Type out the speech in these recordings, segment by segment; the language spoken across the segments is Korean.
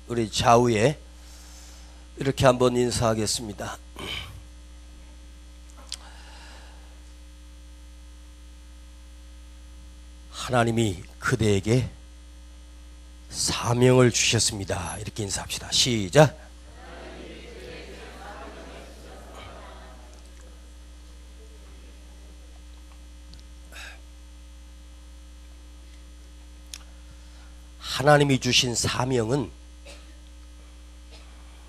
우리 좌우에 이렇게 한번 인사하겠습니다. 하나님이 그대에게 사명을 주셨습니다. 이렇게 인사합시다. 시작. 하나님이 주신 사명은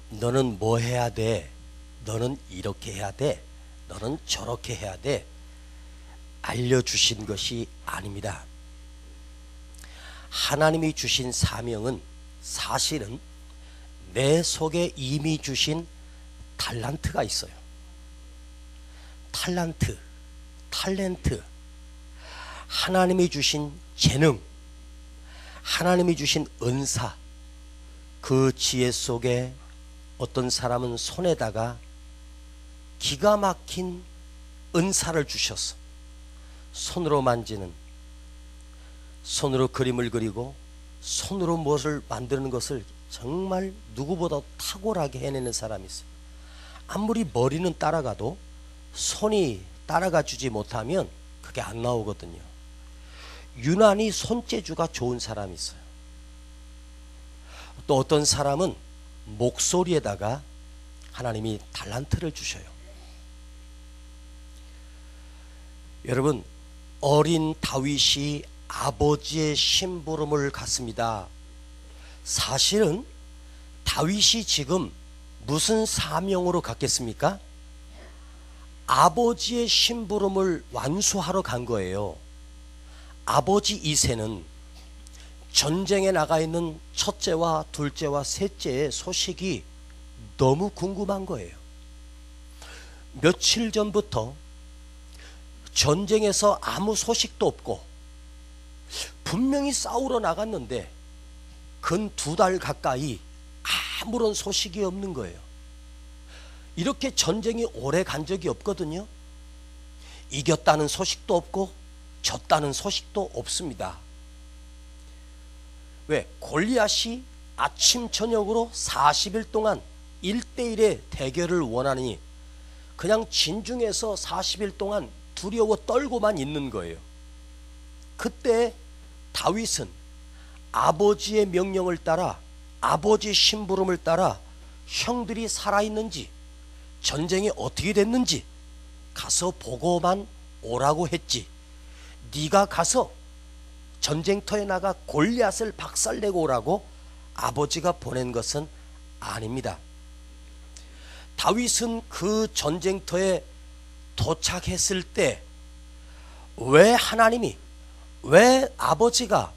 너는 뭐 해야 돼? 너는 이렇게 해야 돼? 너는 저렇게 해야 돼? 알려주신 것이 아닙니다. 하나님이 주신 사명은 사실은 내 속에 이미 주신 달란트가 있어요. 탤런트, 하나님이 주신 재능, 하나님이 주신 은사, 그 지혜 속에 어떤 사람은 손에다가 기가 막힌 은사를 주셨어. 손으로 만지는, 손으로 그림을 그리고 손으로 무엇을 만드는 것을 정말 누구보다 탁월하게 해내는 사람이 있어요. 아무리 머리는 따라가도 손이 따라가 주지 못하면 그게 안 나오거든요. 유난히 손재주가 좋은 사람이 있어요. 또 어떤 사람은 목소리에다가 하나님이 달란트를 주셔요. 여러분, 어린 다윗이 아버지의 심부름을 갔습니다. 사실은 다윗이 지금 무슨 사명으로 갔겠습니까? 아버지의 심부름을 완수하러 간 거예요. 아버지 이새는 전쟁에 나가 있는 첫째와 둘째와 셋째의 소식이 너무 궁금한 거예요. 며칠 전부터 전쟁에서 아무 소식도 없고 분명히 싸우러 나갔는데 근 2달 가까이 아무런 소식이 없는 거예요. 이렇게 전쟁이 오래 간 적이 없거든요. 이겼다는 소식도 없고 졌다는 소식도 없습니다. 왜? 골리앗이 아침 저녁으로 40일 동안 1대1의 대결을 원하니 그냥 진중해서 40일 동안 두려워 떨고만 있는 거예요. 그때 다윗은 아버지의 명령을 따라, 아버지 심부름을 따라 형들이 살아있는지 전쟁이 어떻게 됐는지 가서 보고만 오라고 했지, 네가 가서 전쟁터에 나가 골리앗을 박살내고 오라고 아버지가 보낸 것은 아닙니다. 다윗은 그 전쟁터에 도착했을 때 왜 하나님이, 왜 아버지가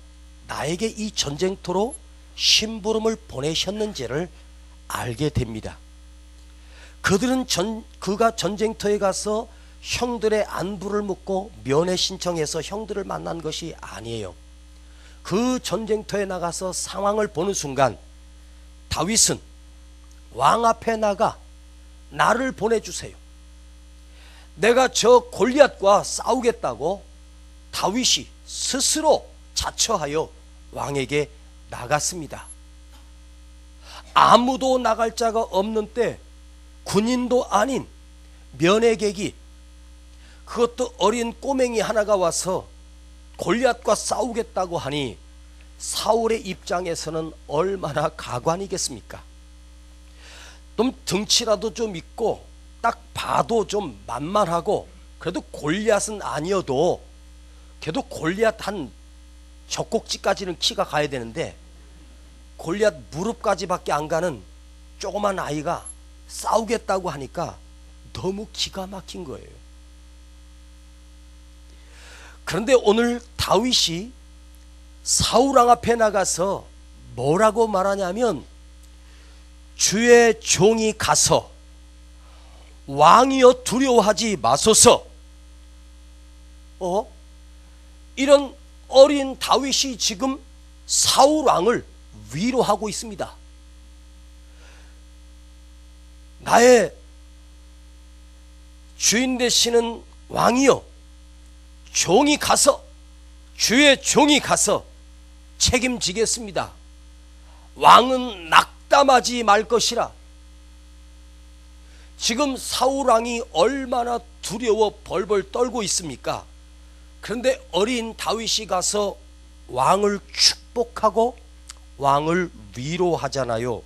나에게 이 전쟁터로 심부름을 보내셨는지를 알게 됩니다. 그들은 그가 전쟁터에 가서 형들의 안부를 묻고 면회 신청해서 형들을 만난 것이 아니에요. 그 전쟁터에 나가서 상황을 보는 순간 다윗은 왕 앞에 나가 나를 보내주세요, 내가 저 골리앗과 싸우겠다고 다윗이 스스로 자처하여 왕에게 나갔습니다. 아무도 나갈 자가 없는 때 군인도 아닌 면회객이, 그것도 어린 꼬맹이 하나가 와서 골리앗과 싸우겠다고 하니 사울의 입장에서는 얼마나 가관이겠습니까? 좀 등치라도 좀 있고 딱 봐도 좀 만만하고, 그래도 골리앗은 아니어도 그래도 골리앗 한 젖꼭지까지는 키가 가야 되는데 골리앗 무릎까지밖에 안 가는 조그만 아이가 싸우겠다고 하니까 너무 기가 막힌 거예요. 그런데 오늘 다윗이 사울왕 앞에 나가서 뭐라고 말하냐면, 주의 종이 가서 왕이여 두려워하지 마소서. 이런 어린 다윗이 지금 사울왕을 위로하고 있습니다. 나의 주인 되시는 왕이여, 종이 가서, 주의 종이 가서 책임지겠습니다. 왕은 낙 낙담하지 말 것이라. 지금 사울왕이 얼마나 두려워 벌벌 떨고 있습니까? 그런데 어린 다윗이 가서 왕을 축복하고 왕을 위로하잖아요.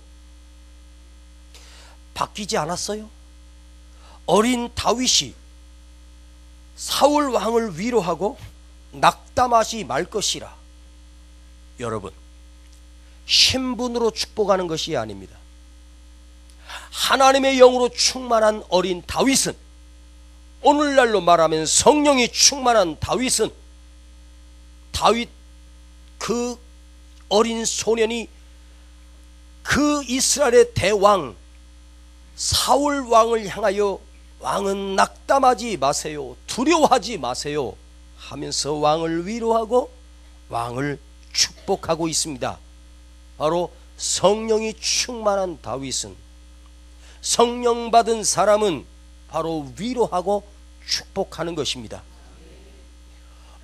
바뀌지 않았어요? 어린 다윗이 사울 왕을 위로하고 낙담하지 말 것이라. 여러분, 신분으로 축복하는 것이 아닙니다. 하나님의 영으로 충만한 어린 다윗은, 오늘날로 말하면 성령이 충만한 다윗은, 다윗 그 어린 소년이 그 이스라엘의 대왕 사울 왕을 향하여 왕은 낙담하지 마세요, 두려워하지 마세요 하면서 왕을 위로하고 왕을 축복하고 있습니다. 바로 성령이 충만한 다윗은, 성령 받은 사람은 바로 위로하고 축복하는 것입니다.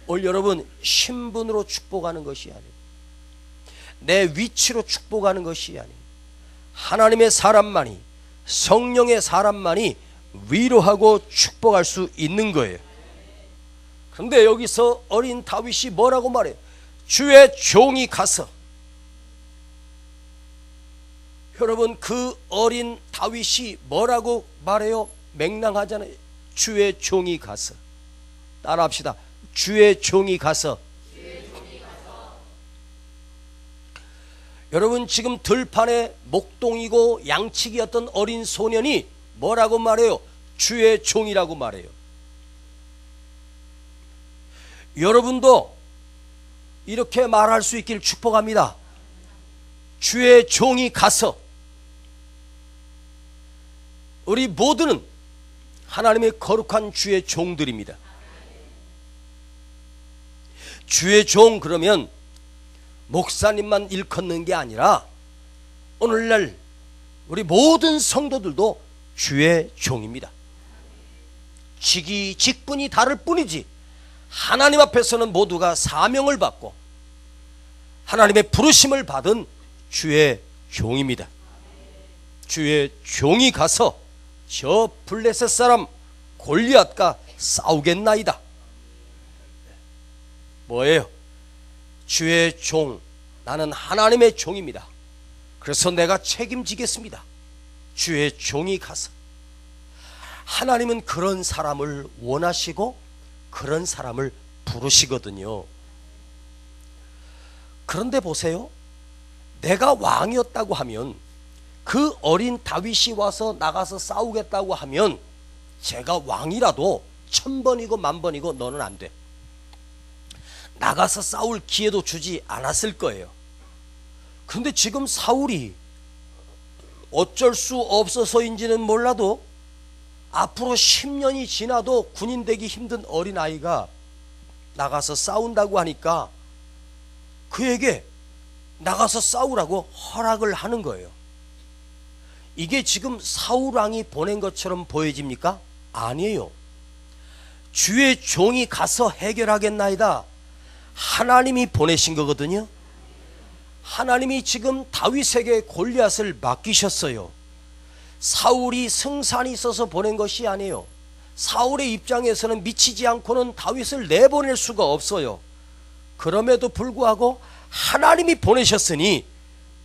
오늘 여러분, 신분으로 축복하는 것이 아니고 내 위치로 축복하는 것이 아니고 하나님의 사람만이, 성령의 사람만이 위로하고 축복할 수 있는 거예요. 그런데 여기서 어린 다윗이 뭐라고 말해요? 주의 종이 가서. 여러분, 그 어린 다윗이 뭐라고 말해요? 맹랑하잖아요. 주의 종이 가서. 따라합시다. 주의 종이 가서. 여러분, 지금 들판에 목동이고 양치기였던 어린 소년이 뭐라고 말해요? 주의 종이라고 말해요. 여러분도 이렇게 말할 수 있기를 축복합니다. 주의 종이 가서. 우리 모두는 하나님의 거룩한 주의 종들입니다. 주의 종 그러면 목사님만 일컫는 게 아니라 오늘날 우리 모든 성도들도 주의 종입니다. 직분이 다를 뿐이지 하나님 앞에서는 모두가 사명을 받고 하나님의 부르심을 받은 주의 종입니다. 주의 종이 가서 저 블레셋 사람 골리앗과 싸우겠나이다. 뭐예요? 주의 종, 나는 하나님의 종입니다. 그래서 내가 책임지겠습니다. 주의 종이 가서. 하나님은 그런 사람을 원하시고 그런 사람을 부르시거든요. 그런데 보세요. 내가 왕이었다고 하면, 그 어린 다윗이 와서 나가서 싸우겠다고 하면 제가 왕이라도 1000번이고 10,000번이고 너는 안 돼, 나가서 싸울 기회도 주지 않았을 거예요. 그런데 지금 사울이 어쩔 수 없어서인지는 몰라도 앞으로 10년이 지나도 군인 되기 힘든 어린아이가 나가서 싸운다고 하니까 그에게 나가서 싸우라고 허락을 하는 거예요. 이게 지금 사울왕이 보낸 것처럼 보여집니까? 아니에요. 주의 종이 가서 해결하겠나이다. 하나님이 보내신 거거든요. 하나님이 지금 다윗에게 골리앗을 맡기셨어요. 사울이 승산이 있어서 보낸 것이 아니에요. 사울의 입장에서는 미치지 않고는 다윗을 내보낼 수가 없어요. 그럼에도 불구하고 하나님이 보내셨으니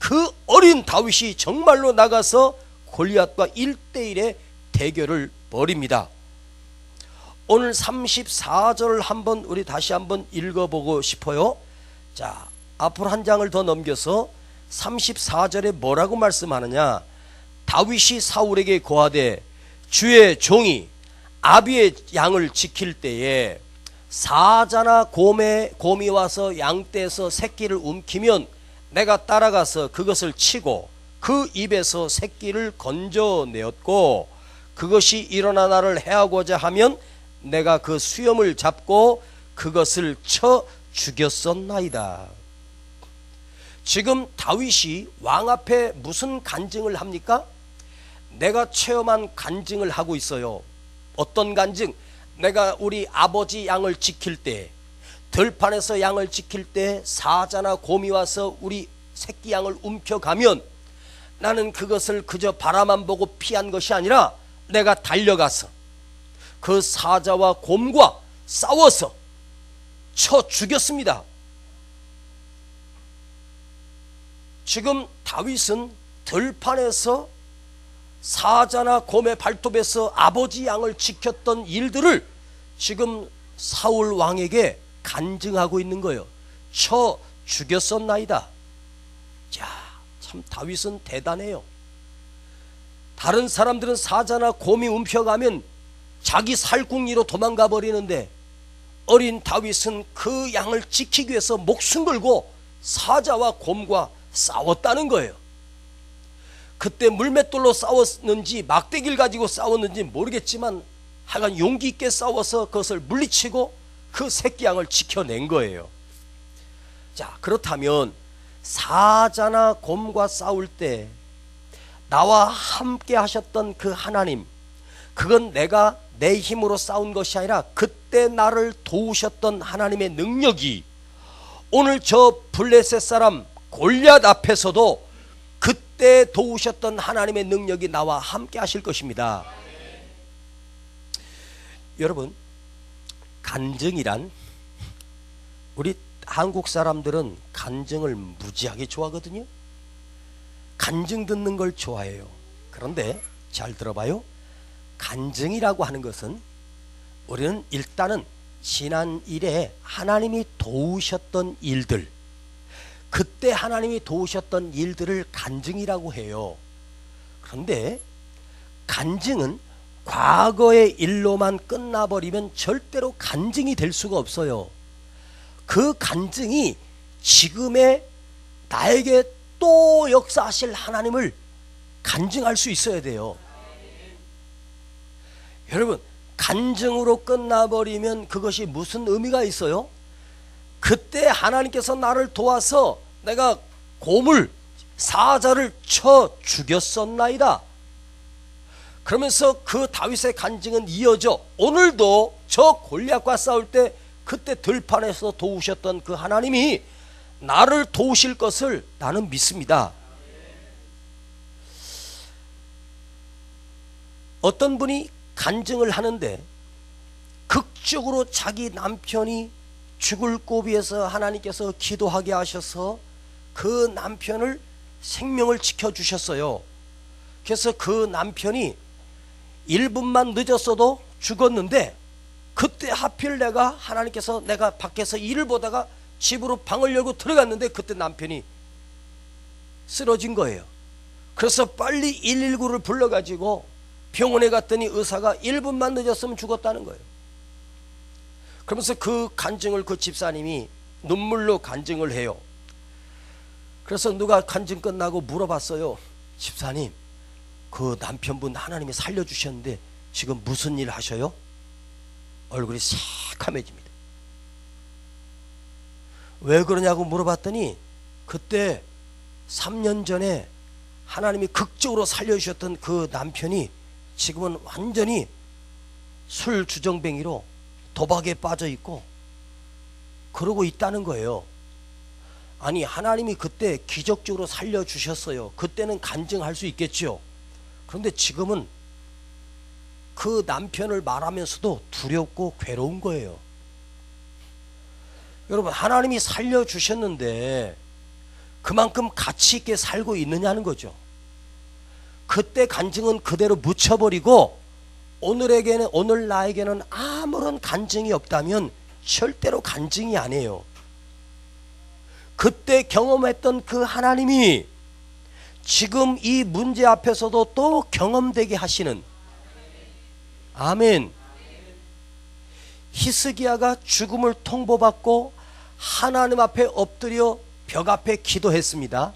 그 어린 다윗이 정말로 나가서 골리앗과 1대1의 대결을 벌입니다. 오늘 34절을 한번 우리 다시 한번 읽어보고 싶어요. 자, 앞으로 한 장을 더 넘겨서 34절에 뭐라고 말씀하느냐? 다윗이 사울에게 고하되 주의 종이 아비의 양을 지킬 때에 사자나 곰이 와서 양떼에서 새끼를 움키면 내가 따라가서 그것을 치고 그 입에서 새끼를 건져내었고, 그것이 일어나 나를 해하고자 하면 내가 그 수염을 잡고 그것을 쳐 죽였었나이다. 지금 다윗이 왕 앞에 무슨 간증을 합니까? 내가 체험한 간증을 하고 있어요. 어떤 간증? 내가 우리 아버지 양을 지킬 때, 들판에서 양을 지킬 때 사자나 곰이 와서 우리 새끼 양을 움켜가면 나는 그것을 그저 바라만 보고 피한 것이 아니라 내가 달려가서 그 사자와 곰과 싸워서 쳐 죽였습니다. 지금 다윗은 들판에서 사자나 곰의 발톱에서 아버지 양을 지켰던 일들을 지금 사울 왕에게 간증하고 있는 거예요. 쳐 죽였었나이다. 자, 참 다윗은 대단해요. 다른 사람들은 사자나 곰이 움켜가면 자기 살궁리로 도망가 버리는데 어린 다윗은 그 양을 지키기 위해서 목숨 걸고 사자와 곰과 싸웠다는 거예요. 그때 물맷돌로 싸웠는지 막대기를 가지고 싸웠는지 모르겠지만 하여간 용기 있게 싸워서 그것을 물리치고 그 새끼 양을 지켜낸 거예요. 자, 그렇다면 사자나 곰과 싸울 때 나와 함께 하셨던 그 하나님, 그건 내가 내 힘으로 싸운 것이 아니라 그때 나를 도우셨던 하나님의 능력이 오늘 저 블레셋 사람 골리앗 앞에서도 그때 도우셨던 하나님의 능력이 나와 함께 하실 것입니다. 여러분, 간증이란, 우리 한국 사람들은 간증을 무지하게 좋아하거든요. 간증 듣는 걸 좋아해요. 그런데 잘 들어봐요. 간증이라고 하는 것은 우리는 일단은 지난 일에 하나님이 도우셨던 일들, 그때 하나님이 도우셨던 일들을 간증이라고 해요. 그런데 간증은 과거의 일로만 끝나버리면 절대로 간증이 될 수가 없어요. 그 간증이 지금의 나에게 또 역사하실 하나님을 간증할 수 있어야 돼요. 여러분, 간증으로 끝나버리면 그것이 무슨 의미가 있어요? 그때 하나님께서 나를 도와서 내가 곰을, 사자를 쳐 죽였었나이다. 그러면서 그 다윗의 간증은 이어져 오늘도 저 골리앗과 싸울 때 그때 들판에서 도우셨던 그 하나님이 나를 도우실 것을 나는 믿습니다. 어떤 분이 간증을 하는데 극적으로 자기 남편이 죽을 고비에서 하나님께서 기도하게 하셔서 그 남편을 생명을 지켜주셨어요. 그래서 그 남편이 1분만 늦었어도 죽었는데 그때 하필 하나님께서 내가 밖에서 일을 보다가 집으로 방을 열고 들어갔는데 그때 남편이 쓰러진 거예요. 그래서 빨리 119를 불러가지고 병원에 갔더니 의사가 1분만 늦었으면 죽었다는 거예요. 그러면서 그 간증을 그 집사님이 눈물로 간증을 해요. 그래서 누가 간증 끝나고 물어봤어요. 집사님, 그 남편분 하나님이 살려주셨는데 지금 무슨 일 하셔요? 얼굴이 새카매집니다. 왜 그러냐고 물어봤더니 그때 3년 전에 하나님이 극적으로 살려주셨던 그 남편이 지금은 완전히 술 주정뱅이로 도박에 빠져 있고 그러고 있다는 거예요. 아니, 하나님이 그때 기적적으로 살려주셨어요. 그때는 간증할 수 있겠죠. 그런데 지금은 그 남편을 말하면서도 두렵고 괴로운 거예요. 여러분, 하나님이 살려주셨는데 그만큼 가치 있게 살고 있느냐는 거죠. 그때 간증은 그대로 묻혀버리고 오늘 나에게는 아무런 간증이 없다면 절대로 간증이 아니에요. 그때 경험했던 그 하나님이 지금 이 문제 앞에서도 또 경험되게 하시는, 아멘. 히스기야가 죽음을 통보받고 하나님 앞에 엎드려 벽 앞에 기도했습니다.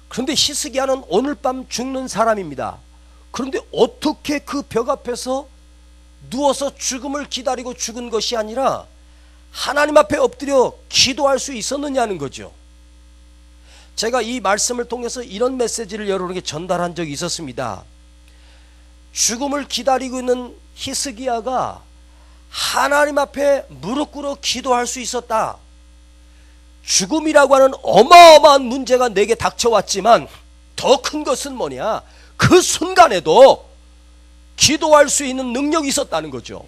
그런데 히스기야는 오늘 밤 죽는 사람입니다. 그런데 어떻게 그 벽 앞에서 누워서 죽음을 기다리고 죽은 것이 아니라 하나님 앞에 엎드려 기도할 수 있었느냐는 거죠. 제가 이 말씀을 통해서 이런 메시지를 여러분에게 전달한 적이 있었습니다. 죽음을 기다리고 있는 히스기야가 하나님 앞에 무릎 꿇어 기도할 수 있었다. 죽음이라고 하는 어마어마한 문제가 내게 닥쳐왔지만 더 큰 것은 뭐냐? 그 순간에도 기도할 수 있는 능력이 있었다는 거죠.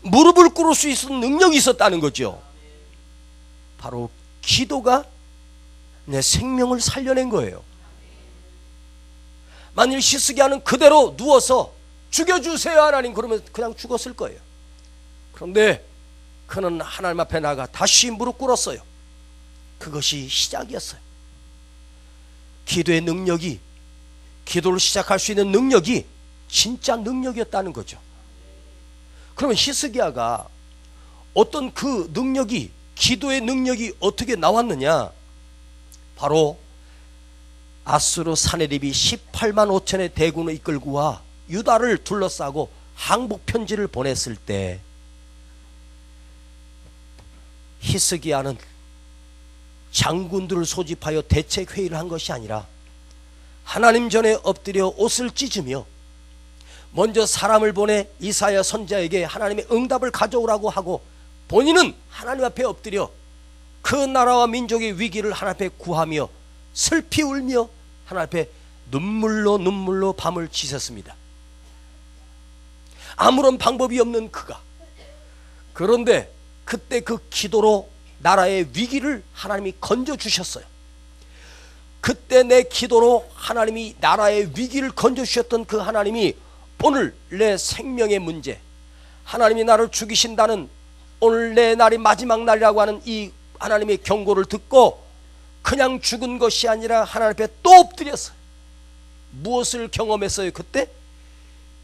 무릎을 꿇을 수 있는 능력이 있었다는 거죠. 바로 기도가 내 생명을 살려낸 거예요. 만일 히스기야는 그대로 누워서 죽여주세요 하나님 그러면 그냥 죽었을 거예요. 그런데 그는 하나님 앞에 나가 다시 무릎 꿇었어요. 그것이 시작이었어요. 기도의 능력이, 기도를 시작할 수 있는 능력이 진짜 능력이었다는 거죠. 그러면 히스기야가 어떤 그 능력이, 기도의 능력이 어떻게 나왔느냐? 바로 아수르 사네립이 18만 5천의 대군을 이끌고 와 유다를 둘러싸고 항복 편지를 보냈을 때 히스기야는 장군들을 소집하여 대책 회의를 한 것이 아니라 하나님 전에 엎드려 옷을 찢으며 먼저 사람을 보내 이사야 선지자에게 하나님의 응답을 가져오라고 하고 본인은 하나님 앞에 엎드려 그 나라와 민족의 위기를 하나님 앞에 구하며 슬피 울며 하나님 앞에 눈물로 밤을 지샜습니다. 아무런 방법이 없는 그가, 그런데 그때 그 기도로 나라의 위기를 하나님이 건져주셨어요. 그때 내 기도로 하나님이 나라의 위기를 건져주셨던 그 하나님이 오늘 내 생명의 문제, 하나님이 나를 죽이신다는 오늘 내 날이 마지막 날이라고 하는 이 하나님의 경고를 듣고 그냥 죽은 것이 아니라 하나님 앞에 또 엎드렸어요. 무엇을 경험했어요? 그때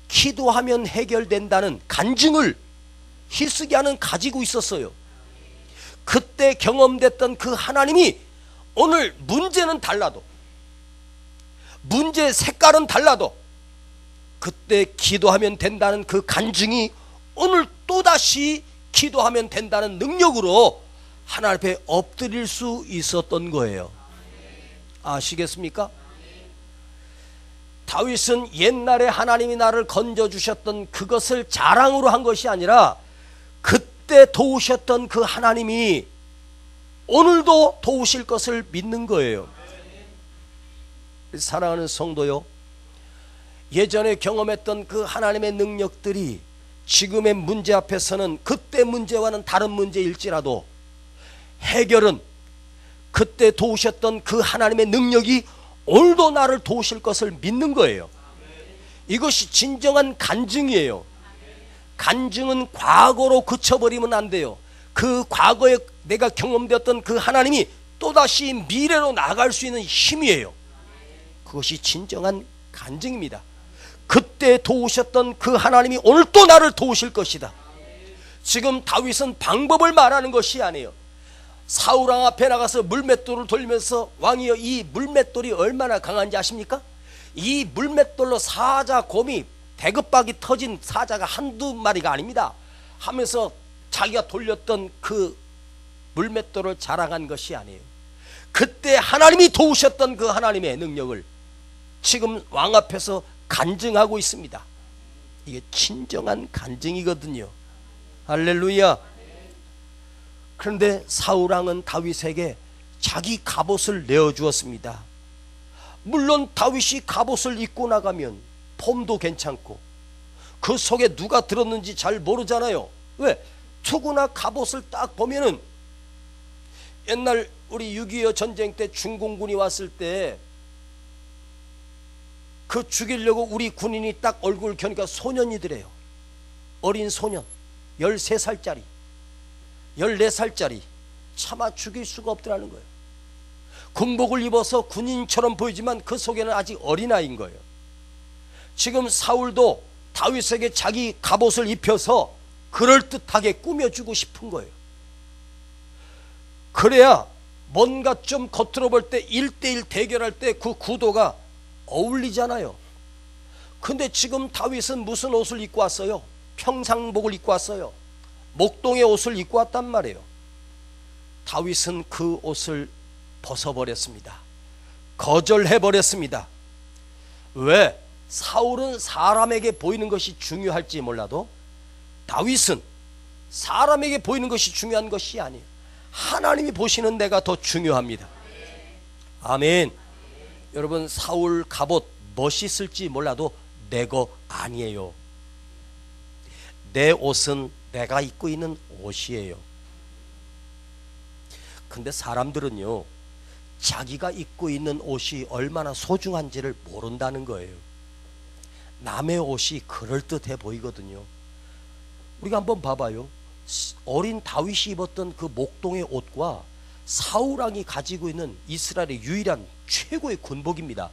기도하면 해결된다는 간증을 히스기야는 가지고 있었어요. 그때 경험됐던 그 하나님이 오늘 문제는 달라도, 문제의 색깔은 달라도 그때 기도하면 된다는 그 간증이 오늘 또다시 기도하면 된다는 능력으로 하나님 앞에 엎드릴 수 있었던 거예요. 아시겠습니까? 다윗은 옛날에 하나님이 나를 건져주셨던 그것을 자랑으로 한 것이 아니라 그때 도우셨던 그 하나님이 오늘도 도우실 것을 믿는 거예요. 사랑하는 성도요, 예전에 경험했던 그 하나님의 능력들이 지금의 문제 앞에서는 그때 문제와는 다른 문제일지라도 해결은 그때 도우셨던 그 하나님의 능력이 오늘도 나를 도우실 것을 믿는 거예요. 이것이 진정한 간증이에요. 간증은 과거로 그쳐버리면 안 돼요. 그 과거에 내가 경험되었던 그 하나님이 또다시 미래로 나아갈 수 있는 힘이에요. 그것이 진정한 간증입니다. 그때 도우셨던 그 하나님이 오늘 또 나를 도우실 것이다. 지금 다윗은 방법을 말하는 것이 아니에요. 사울왕 앞에 나가서 물맷돌을 돌리면서 왕이여 이 물맷돌이 얼마나 강한지 아십니까? 이 물맷돌로 사자, 곰이 대급박이 터진 사자가 한두 마리가 아닙니다 하면서 자기가 돌렸던 그 물맷돌을 자랑한 것이 아니에요. 그때 하나님이 도우셨던 그 하나님의 능력을 지금 왕 앞에서 간증하고 있습니다. 이게 진정한 간증이거든요. 할렐루야. 그런데 사울왕은 다윗에게 자기 갑옷을 내어주었습니다. 물론 다윗이 갑옷을 입고 나가면 폼도 괜찮고 그 속에 누가 들었는지 잘 모르잖아요. 왜? 투구나 갑옷을 딱 보면은 옛날 우리 6.25 전쟁 때 중공군이 왔을 때 그 죽이려고 우리 군인이 딱 얼굴 켜니까 소년이더래요. 어린 소년 13살짜리 14살짜리 차마 죽일 수가 없더라는 거예요. 군복을 입어서 군인처럼 보이지만 그 속에는 아직 어린아이인 거예요. 지금 사울도 다윗에게 자기 갑옷을 입혀서 그럴듯하게 꾸며주고 싶은 거예요. 그래야 뭔가 좀 겉으로 볼 때 1대1 대결할 때 그 구도가 어울리잖아요. 근데 지금 다윗은 무슨 옷을 입고 왔어요? 평상복을 입고 왔어요. 목동의 옷을 입고 왔단 말이에요. 다윗은 그 옷을 벗어버렸습니다. 거절해버렸습니다. 왜? 사울은 사람에게 보이는 것이 중요할지 몰라도 다윗은 사람에게 보이는 것이 중요한 것이 아니에요. 하나님이 보시는 내가 더 중요합니다. 아멘. 여러분, 사울 갑옷 멋있을지 몰라도 내 거 아니에요. 내 옷은 내가 입고 있는 옷이에요. 근데 사람들은요, 자기가 입고 있는 옷이 얼마나 소중한지를 모른다는 거예요. 남의 옷이 그럴듯해 보이거든요. 우리가 한번 봐봐요. 어린 다윗이 입었던 그 목동의 옷과 사울 왕이 가지고 있는 이스라엘의 유일한 최고의 군복입니다.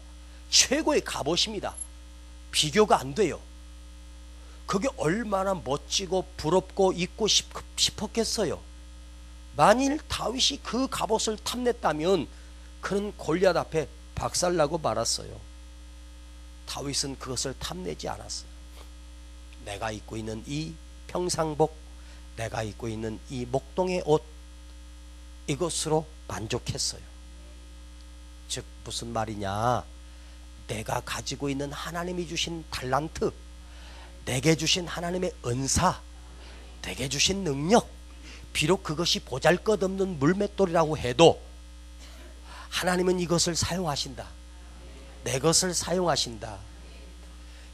최고의 갑옷입니다. 비교가 안 돼요. 그게 얼마나 멋지고 부럽고 입고 싶었겠어요. 만일 다윗이 그 갑옷을 탐냈다면 그는 골리앗 앞에 박살나고 말았어요. 다윗은 그것을 탐내지 않았어요. 내가 입고 있는 이 평상복, 내가 입고 있는 이 목동의 옷, 이것으로 만족했어요. 즉 무슨 말이냐, 내가 가지고 있는 하나님이 주신 달란트, 내게 주신 하나님의 은사, 내게 주신 능력, 비록 그것이 보잘것없는 물맷돌이라고 해도 하나님은 이것을 사용하신다. 내 것을 사용하신다.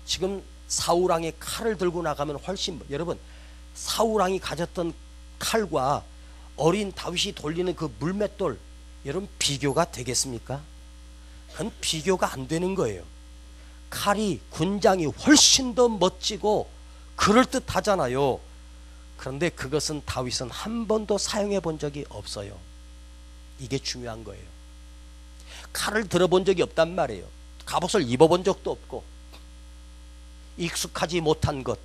지금 사울왕의 칼을 들고 나가면 훨씬, 여러분, 사울왕이 가졌던 칼과 어린 다윗이 돌리는 그 물맷돌, 여러분 비교가 되겠습니까? 그건 비교가 안 되는 거예요. 칼이, 군장이 훨씬 더 멋지고 그럴듯하잖아요. 그런데 그것은 다윗은 한 번도 사용해 본 적이 없어요. 이게 중요한 거예요. 칼을 들어본 적이 없단 말이에요. 갑옷을 입어본 적도 없고 익숙하지 못한 것,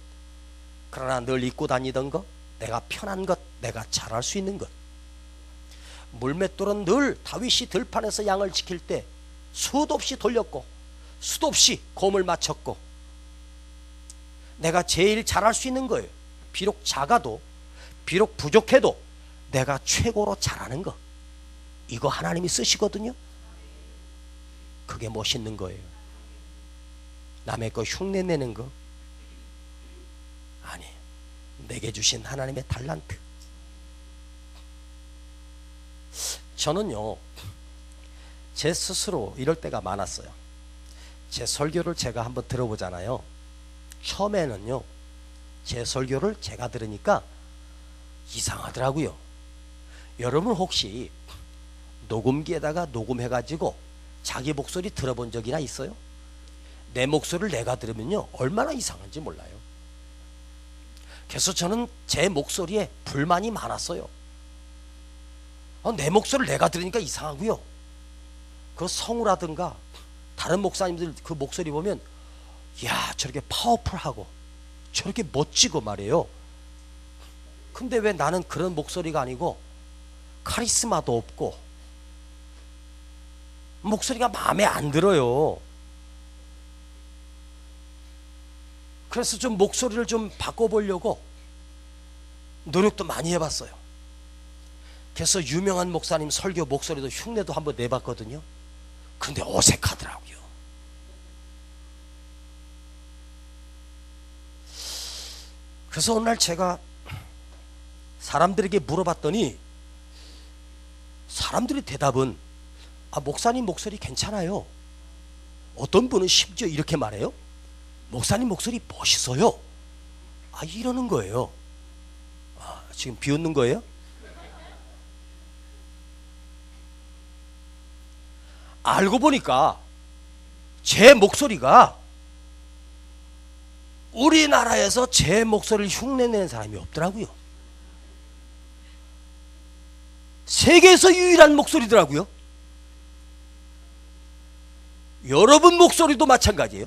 그러나 늘 입고 다니던 것, 내가 편한 것, 내가 잘할 수 있는 것. 물맷돌은 늘 다윗이 들판에서 양을 지킬 때 수도 없이 돌렸고 수도 없이 곰을 맞췄고, 내가 제일 잘할 수 있는 거예요. 비록 작아도, 비록 부족해도 내가 최고로 잘하는 거, 이거 하나님이 쓰시거든요. 그게 멋있는 거예요. 남의 거 흉내내는 거 아니에요. 내게 주신 하나님의 달란트. 저는요, 제 스스로 이럴 때가 많았어요. 제 설교를 제가 한번 들어보잖아요. 처음에는요, 제 설교를 제가 들으니까 이상하더라고요. 여러분 혹시 녹음기에다가 녹음해가지고 자기 목소리 들어본 적이나 있어요? 내 목소리를 내가 들으면요, 얼마나 이상한지 몰라요. 그래서 저는 제 목소리에 불만이 많았어요. 내 목소리를 내가 들으니까 이상하고요. 그 성우라든가 다른 목사님들 그 목소리 보면, 야, 저렇게 파워풀하고 저렇게 멋지고 말이에요. 근데 왜 나는 그런 목소리가 아니고 카리스마도 없고 목소리가 마음에 안 들어요. 그래서 좀 목소리를 좀 바꿔보려고 노력도 많이 해봤어요. 그래서 유명한 목사님 설교 목소리도 흉내도 한번 내봤거든요. 근데 어색하더라고요. 그래서 어느 날 제가 사람들에게 물어봤더니 사람들의 대답은, 목사님 목소리 괜찮아요. 어떤 분은 심지어 이렇게 말해요. 목사님 목소리 멋있어요. 이러는 거예요. 지금 비웃는 거예요? 알고 보니까 제 목소리가, 우리나라에서 제 목소리를 흉내내는 사람이 없더라고요. 세계에서 유일한 목소리더라고요. 여러분 목소리도 마찬가지예요.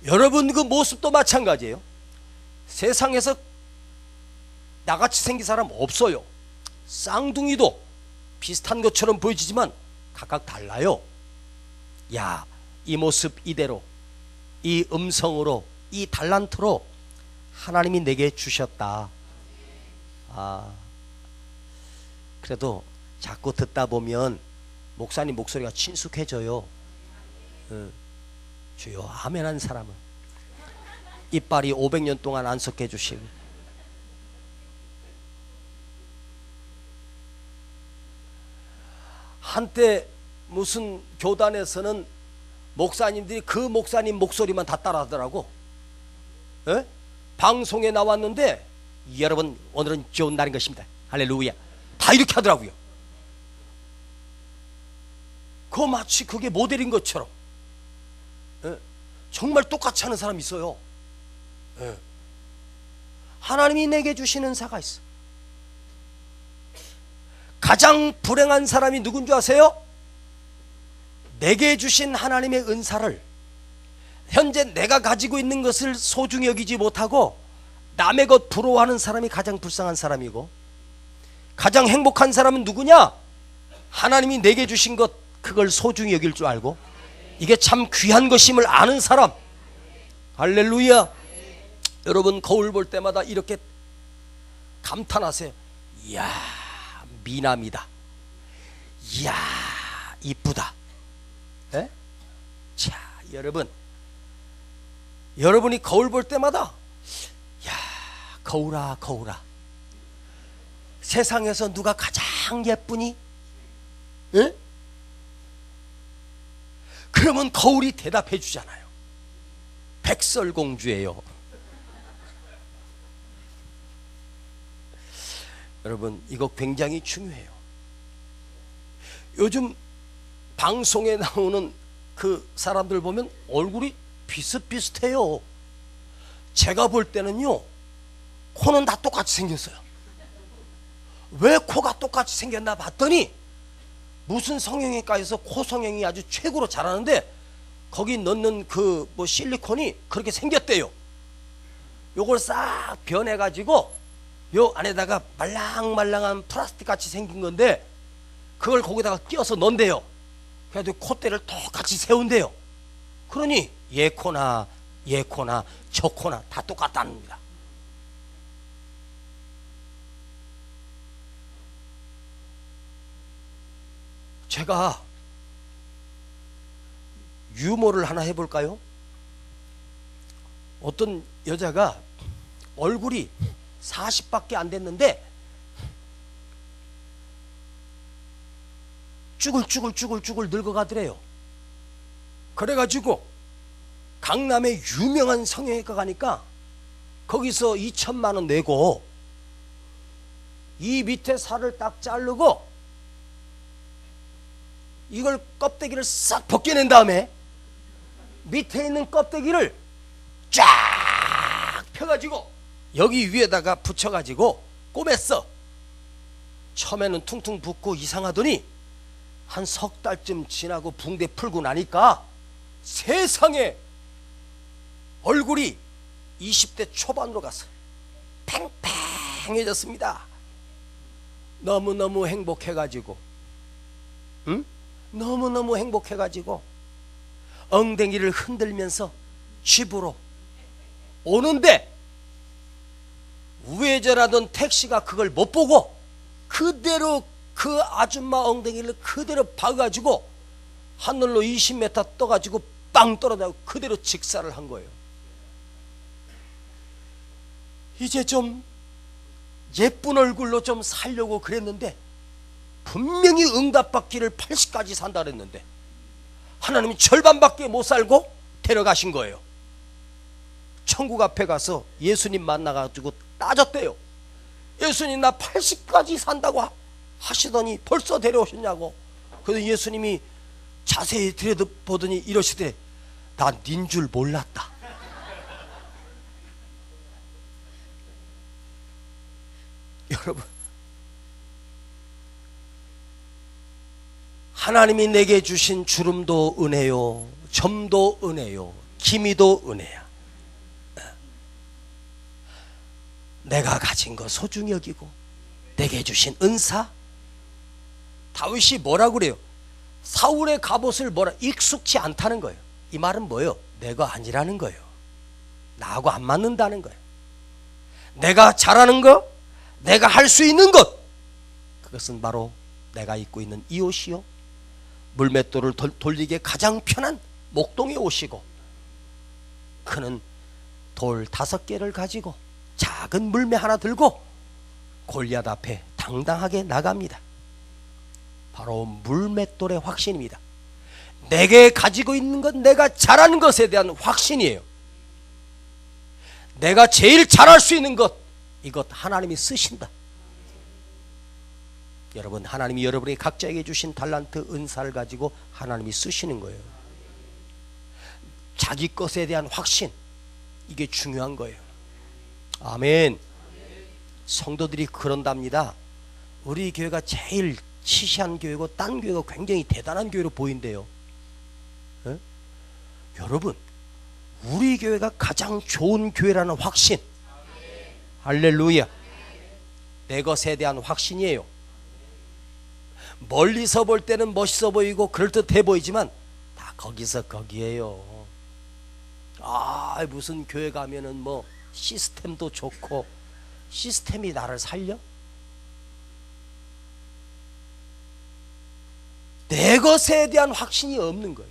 여러분 그 모습도 마찬가지예요. 세상에서 나같이 생긴 사람 없어요. 쌍둥이도 비슷한 것처럼 보여지지만 각각 달라요. 야, 이 모습 이대로, 이 음성으로, 이 달란트로 하나님이 내게 주셨다. 그래도 자꾸 듣다 보면 목사님 목소리가 친숙해져요. 주여 아멘 한 사람은 이빨이 500년 동안 안 썩게 해주시고, 한때 무슨 교단에서는 목사님들이 그 목사님 목소리만 다 따라하더라고. 에? 방송에 나왔는데 여러분 오늘은 좋은 날인 것입니다. 할렐루야. 다 이렇게 하더라고요. 마치 그게 모델인 것처럼. 에? 정말 똑같이 하는 사람이 있어요. 에. 하나님이 내게 주신 은사가 있어. 가장 불행한 사람이 누군 줄 아세요? 내게 주신 하나님의 은사를 현재 내가 가지고 있는 것을 소중히 여기지 못하고 남의 것 부러워하는 사람이 가장 불쌍한 사람이고, 가장 행복한 사람은 누구냐? 하나님이 내게 주신 것 그걸 소중히 여길 줄 알고 이게 참 귀한 것임을 아는 사람. 할렐루야. 여러분 거울 볼 때마다 이렇게 감탄하세요. 이야 미남이다. 이야 이쁘다. 에? 자 여러분, 여러분이 거울 볼 때마다 야 거울아 거울아, 세상에서 누가 가장 예쁘니? 에? 그러면 거울이 대답해 주잖아요. 백설공주예요. 여러분 이거 굉장히 중요해요. 요즘 방송에 나오는 그 사람들 보면 얼굴이 비슷비슷해요. 제가 볼 때는요, 코는 다 똑같이 생겼어요. 왜 코가 똑같이 생겼나 봤더니 무슨 성형외과에서 코 성형이 아주 최고로 잘하는데 거기 넣는 그 실리콘이 그렇게 생겼대요. 요걸 싹 변해가지고 요 안에다가 말랑말랑한 플라스틱 같이 생긴 건데 그걸 거기다가 끼워서 넣는데요. 그래도 콧대를 똑같이 세운대요. 그러니 얘 코나 저 코나 다 똑같다는 겁니다. 제가 유머를 하나 해볼까요? 어떤 여자가 얼굴이 40밖에 안 됐는데 쭈글쭈글 늙어가더래요. 그래가지고 강남에 유명한 성형외과 가니까 거기서 2천만 원 내고 이 밑에 살을 딱 자르고 이걸 껍데기를 싹 벗겨낸 다음에 밑에 있는 껍데기를 쫙 펴가지고 여기 위에다가 붙여가지고 꼬맸어. 처음에는 퉁퉁 붓고 이상하더니 한 석 달쯤 지나고 붕대 풀고 나니까 세상에 얼굴이 20대 초반으로 갔어. 팽팽해졌습니다. 너무너무 행복해가지고, 응? 너무너무 행복해가지고 엉덩이를 흔들면서 집으로 오는데 우회전하던 택시가 그걸 못 보고 그대로 그 아줌마 엉덩이를 그대로 박아가지고 하늘로 20m 떠가지고 빵 떨어져서 그대로 직사를 한 거예요. 이제 좀 예쁜 얼굴로 좀 살려고 그랬는데 분명히 응답받기를 80까지 산다 그랬는데 하나님이 절반밖에 못 살고 데려가신 거예요. 천국 앞에 가서 예수님 만나가지고 따졌대요. 예수님 나 80까지 산다고 하시더니 벌써 데려오셨냐고. 그래서 예수님이 자세히 들여다보더니 이러시더래. 난 닌 줄 몰랐다. 여러분, 하나님이 내게 주신 주름도 은혜요, 점도 은혜요, 기미도 은혜야. 내가 가진 거 소중히 여기고 내게 주신 은사. 다윗이 뭐라 그래요? 사울의 갑옷을 익숙치 않다는 거예요. 이 말은 뭐예요? 내가 아니라는 거예요. 나하고 안 맞는다는 거예요. 내가 잘하는 거, 내가 할 수 있는 것, 그것은 바로 내가 입고 있는 이 옷이요, 물맷돌을 돌리기에 가장 편한 목동의 옷이고, 그는 돌 5개를 가지고 작은 물매 하나 들고 골리앗 앞에 당당하게 나갑니다. 바로 물맷돌의 확신입니다. 내게 가지고 있는 것, 내가 잘하는 것에 대한 확신이에요. 내가 제일 잘할 수 있는 것, 이것 하나님이 쓰신다. 여러분, 하나님이 여러분이 각자에게 주신 달란트, 은사를 가지고 하나님이 쓰시는 거예요. 자기 것에 대한 확신, 이게 중요한 거예요. 아멘. 성도들이 그런답니다. 우리 교회가 제일 시시한 교회고 딴 교회가 굉장히 대단한 교회로 보인대요. 에? 여러분, 우리 교회가 가장 좋은 교회라는 확신. 할렐루야. 내 것에 대한 확신이에요. 멀리서 볼 때는 멋있어 보이고 그럴듯해 보이지만 다 거기서 거기에요. 아, 무슨 교회 가면은 뭐 시스템도 좋고, 시스템이 나를 살려? 내 것에 대한 확신이 없는 거예요.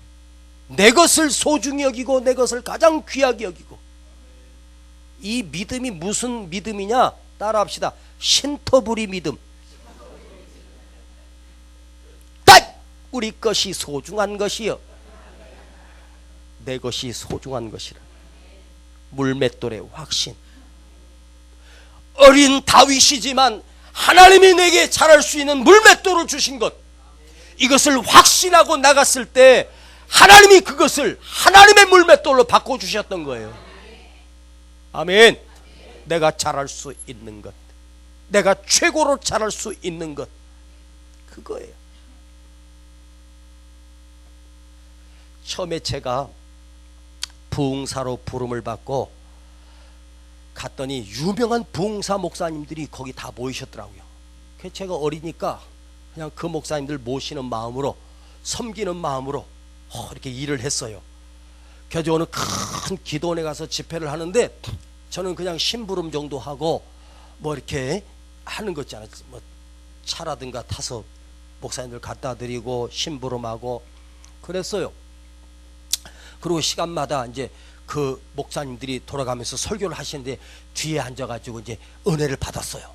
내 것을 소중히 여기고 내 것을 가장 귀하게 여기고. 이 믿음이 무슨 믿음이냐? 따라합시다. 신터부리 믿음. 딱 우리 것이 소중한 것이요, 내 것이 소중한 것이라. 물맷돌의 확신. 어린 다윗이지만 하나님이 내게 잘할 수 있는 물맷돌을 주신 것, 이것을 확신하고 나갔을 때 하나님이 그것을 하나님의 물맷돌로 바꿔주셨던 거예요. 아멘. 내가 잘할 수 있는 것, 내가 최고로 잘할 수 있는 것, 그거예요. 처음에 제가 부흥사로 부름을 받고 갔더니 유명한 부흥사 목사님들이 거기 다 모이셨더라고요. 그래서 제가 어리니까 그냥 그 목사님들 모시는 마음으로, 섬기는 마음으로 이렇게 일을 했어요. 그래서 어느 큰 기도원에 가서 집회를 하는데 저는 그냥 심부름 정도 하고 뭐 이렇게 하는 거 있잖아요. 뭐 차라든가 타서 목사님들 갖다 드리고 심부름하고 그랬어요. 그리고 시간마다 이제 그 목사님들이 돌아가면서 설교를 하시는데 뒤에 앉아가지고 이제 은혜를 받았어요.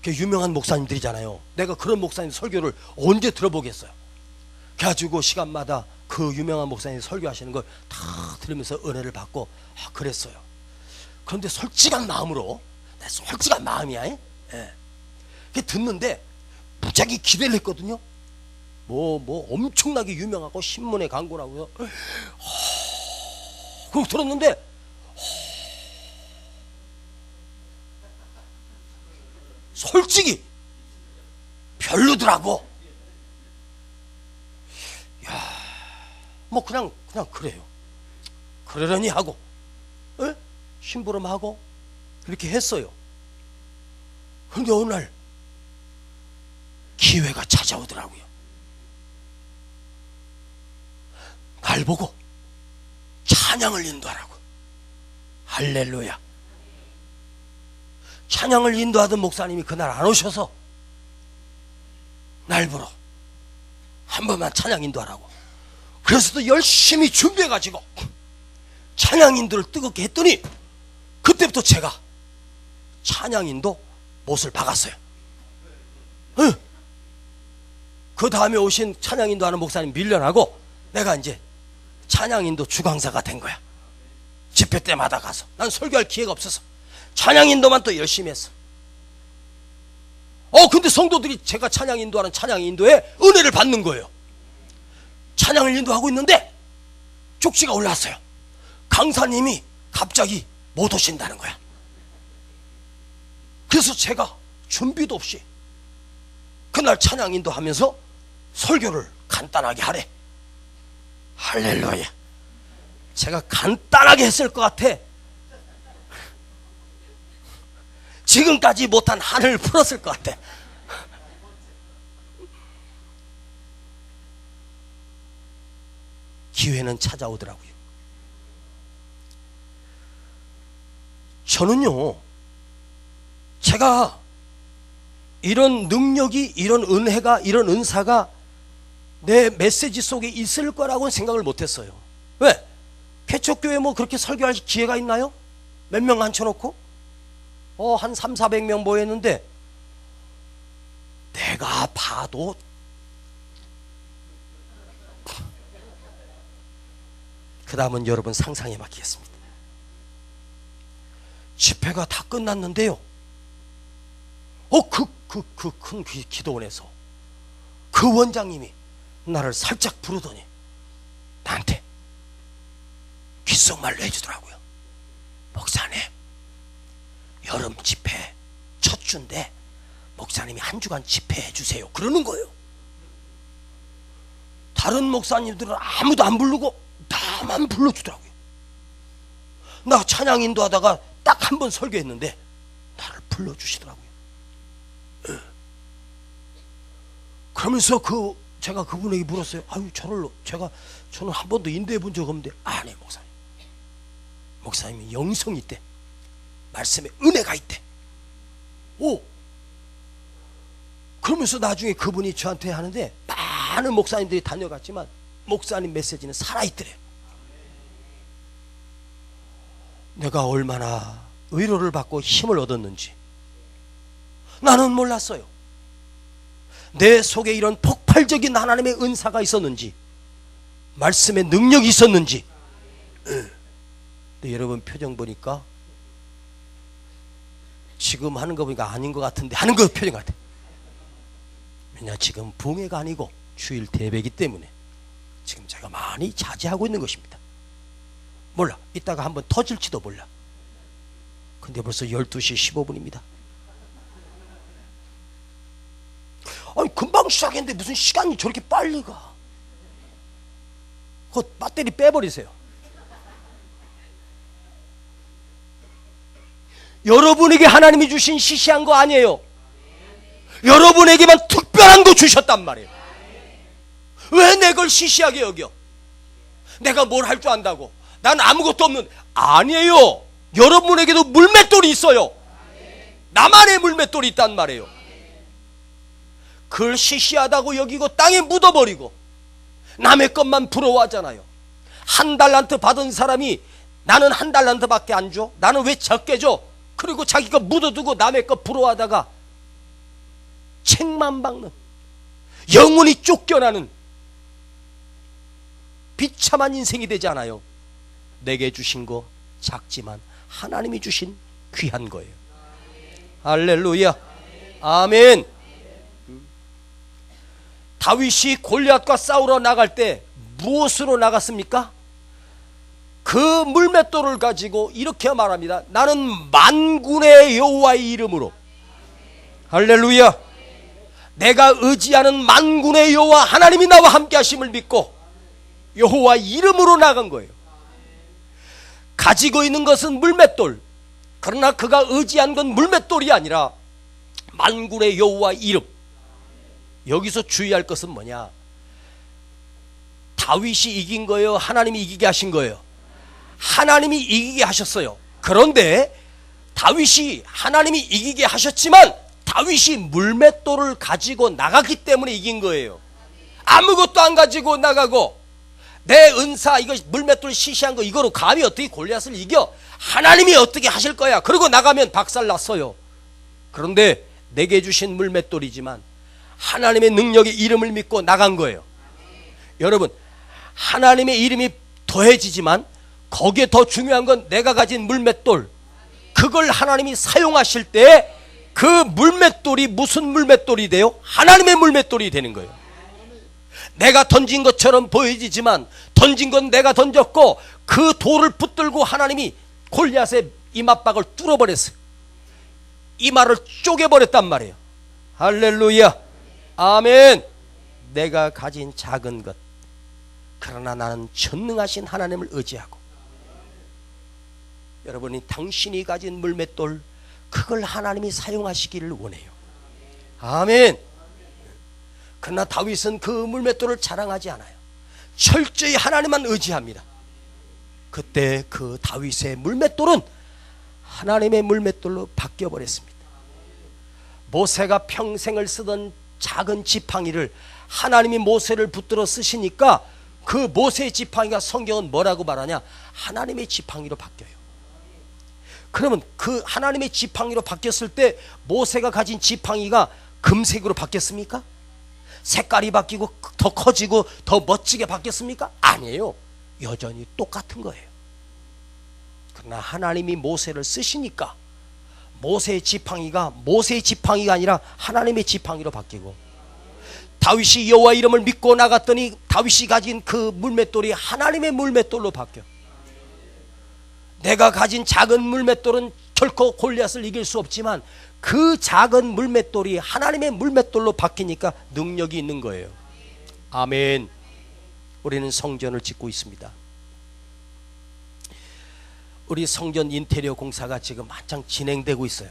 그 유명한 목사님들이잖아요. 내가 그런 목사님 설교를 언제 들어보겠어요. 그래가지고 시간마다 그 유명한 목사님 설교하시는 걸 다 들으면서 은혜를 받고 그랬어요. 그런데 솔직한 마음으로, 솔직한 마음이야. 예. 듣는데 무지하게 기대를 했거든요. 뭐 엄청나게 유명하고 신문에 광고를 하고요. 그거 들었는데 솔직히 별로더라고. 야, 뭐 그냥 그래요. 그러려니 하고, 에? 심부름하고 그렇게 했어요. 그런데 어느 날 기회가 찾아오더라고요. 날 보고 찬양을 인도하라고. 할렐루야. 찬양을 인도하던 목사님이 그날 안 오셔서 날 보러 한 번만 찬양 인도하라고. 그래서 또 열심히 준비해가지고 찬양 인도를 뜨겁게 했더니 그때부터 제가 찬양 인도 못을 박았어요. 응. 그 다음에 오신 찬양 인도하는 목사님 밀려나고 내가 이제 찬양 인도 주강사가 된 거야. 집회 때마다 가서. 난 설교할 기회가 없어서 찬양 인도만 또 열심히 했어. 근데 성도들이 제가 찬양 인도하는 찬양 인도에 은혜를 받는 거예요. 찬양을 인도하고 있는데 쪽지가 올라왔어요. 강사님이 갑자기 못 오신다는 거야. 그래서 제가 준비도 없이 그날 찬양 인도하면서 설교를 간단하게 하래. 할렐루야. 제가 간단하게 했을 것 같아. 지금까지 못한 한을 풀었을 것 같아. 기회는 찾아오더라고요. 저는요, 제가 이런 능력이, 이런 은혜가, 이런 은사가 내 메시지 속에 있을 거라고는 생각을 못했어요. 왜? 개척교회 뭐 그렇게 설교할 기회가 있나요? 몇 명 앉혀놓고 한 300~400명 모였는데 내가 봐도 그 다음은 여러분 상상에 맡기겠습니다. 집회가 다 끝났는데요. 그 큰 기도원에서 그 원장님이 나를 살짝 부르더니 나한테 귓속말로 해주더라고요. 목사님, 여름 집회 첫 주인데 목사님이 한 주간 집회해 주세요. 그러는 거예요. 다른 목사님들은 아무도 안 부르고 나만 불러주더라고요. 나 찬양 인도하다가 딱 한 번 설교했는데 나를 불러주시더라고요. 그러면서 제가 그분에게 물었어요. 아유, 저는 한 번도 인도해 본 적 없는데. 아니, 목사님. 목사님이 영성이 있대. 말씀에 은혜가 있대. 오! 그러면서 나중에 그분이 저한테 하는데, 많은 목사님들이 다녀갔지만 목사님 메시지는 살아있더래요. 내가 얼마나 위로를 받고 힘을 얻었는지 나는 몰랐어요. 내 속에 이런 폭발적인 하나님의 은사가 있었는지, 말씀의 능력이 있었는지. 근데 여러분 표정 보니까 지금 하는 거 보니까 아닌 것 같은데 하는 거 표정 같아. 왜냐, 지금 붕해가 아니고 주일 대배이기 때문에 지금 제가 많이 자제하고 있는 것입니다. 몰라, 이따가 한번 터질지도 몰라. 근데 벌써 12시 15분입니다 아니, 금방 시작했는데 무슨 시간이 저렇게 빨리 가. 그 배터리 빼버리세요. 여러분에게 하나님이 주신 시시한 거 아니에요. 여러분에게만 특별한 거 주셨단 말이에요. 왜 내 걸 시시하게 여겨? 내가 뭘 할 줄 안다고? 난 아무것도 없는. 아니에요. 여러분에게도 물맷돌이 있어요. 나만의 물맷돌이 있단 말이에요. 그걸 시시하다고 여기고 땅에 묻어버리고 남의 것만 부러워하잖아요. 한 달란트 받은 사람이 나는 한 달란트밖에 안 줘? 나는 왜 적게 줘? 그리고 자기 거 묻어두고 남의 것 부러워하다가 책만 박는, 영혼이 쫓겨나는 비참한 인생이 되지 않아요? 내게 주신 거 작지만 하나님이 주신 귀한 거예요. 할렐루야. 아멘. 다윗이 골리앗과 싸우러 나갈 때 무엇으로 나갔습니까? 그 물맷돌을 가지고 이렇게 말합니다. 나는 만군의 여호와의 이름으로. 할렐루야. 내가 의지하는 만군의 여호와 하나님이 나와 함께 하심을 믿고 여호와 이름으로 나간 거예요. 가지고 있는 것은 물맷돌. 그러나 그가 의지한 건 물맷돌이 아니라 만군의 여호와 이름. 여기서 주의할 것은 뭐냐? 다윗이 이긴 거예요? 하나님이 이기게 하신 거예요? 하나님이 이기게 하셨어요. 그런데 다윗이 하나님이 이기게 하셨지만 다윗이 물맷돌을 가지고 나가기 때문에 이긴 거예요. 아무것도 안 가지고 나가고 내 은사, 이거 물맷돌 시시한 거 이거로 감히 어떻게 골리앗을 이겨? 하나님이 어떻게 하실 거야? 그러고 나가면 박살났어요. 그런데 내게 주신 물맷돌이지만 하나님의 능력의 이름을 믿고 나간 거예요. 여러분, 하나님의 이름이 더해지지만 거기에 더 중요한 건 내가 가진 물맷돌, 그걸 하나님이 사용하실 때 그 물맷돌이 무슨 물맷돌이 돼요? 하나님의 물맷돌이 되는 거예요. 내가 던진 것처럼 보여지지만 던진 건 내가 던졌고 그 돌을 붙들고 하나님이 골리앗의 이맛박을 뚫어버렸어요. 이마를 쪼개버렸단 말이에요. 할렐루야. 아멘. 내가 가진 작은 것, 그러나 나는 전능하신 하나님을 의지하고, 여러분이 당신이 가진 물맷돌, 그걸 하나님이 사용하시기를 원해요. 아멘. 그러나 다윗은 그 물맷돌을 자랑하지 않아요. 철저히 하나님만 의지합니다. 그때 그 다윗의 물맷돌은 하나님의 물맷돌로 바뀌어버렸습니다. 모세가 평생을 쓰던 작은 지팡이를 하나님이 모세를 붙들어 쓰시니까 그 모세의 지팡이가 성경은 뭐라고 말하냐? 하나님의 지팡이로 바뀌어요. 그러면 그 하나님의 지팡이로 바뀌었을 때 모세가 가진 지팡이가 금색으로 바뀌었습니까? 색깔이 바뀌고 더 커지고 더 멋지게 바뀌었습니까? 아니에요. 여전히 똑같은 거예요. 그러나 하나님이 모세를 쓰시니까 모세의 지팡이가 아니라 하나님의 지팡이로 바뀌고, 다윗이 여호와 이름을 믿고 나갔더니 다윗이 가진 그 물맷돌이 하나님의 물맷돌로 바뀌어. 내가 가진 작은 물맷돌은 결코 골리앗을 이길 수 없지만 그 작은 물맷돌이 하나님의 물맷돌로 바뀌니까 능력이 있는 거예요. 아멘. 우리는 성전을 짓고 있습니다. 우리 성전 인테리어 공사가 지금 한창 진행되고 있어요.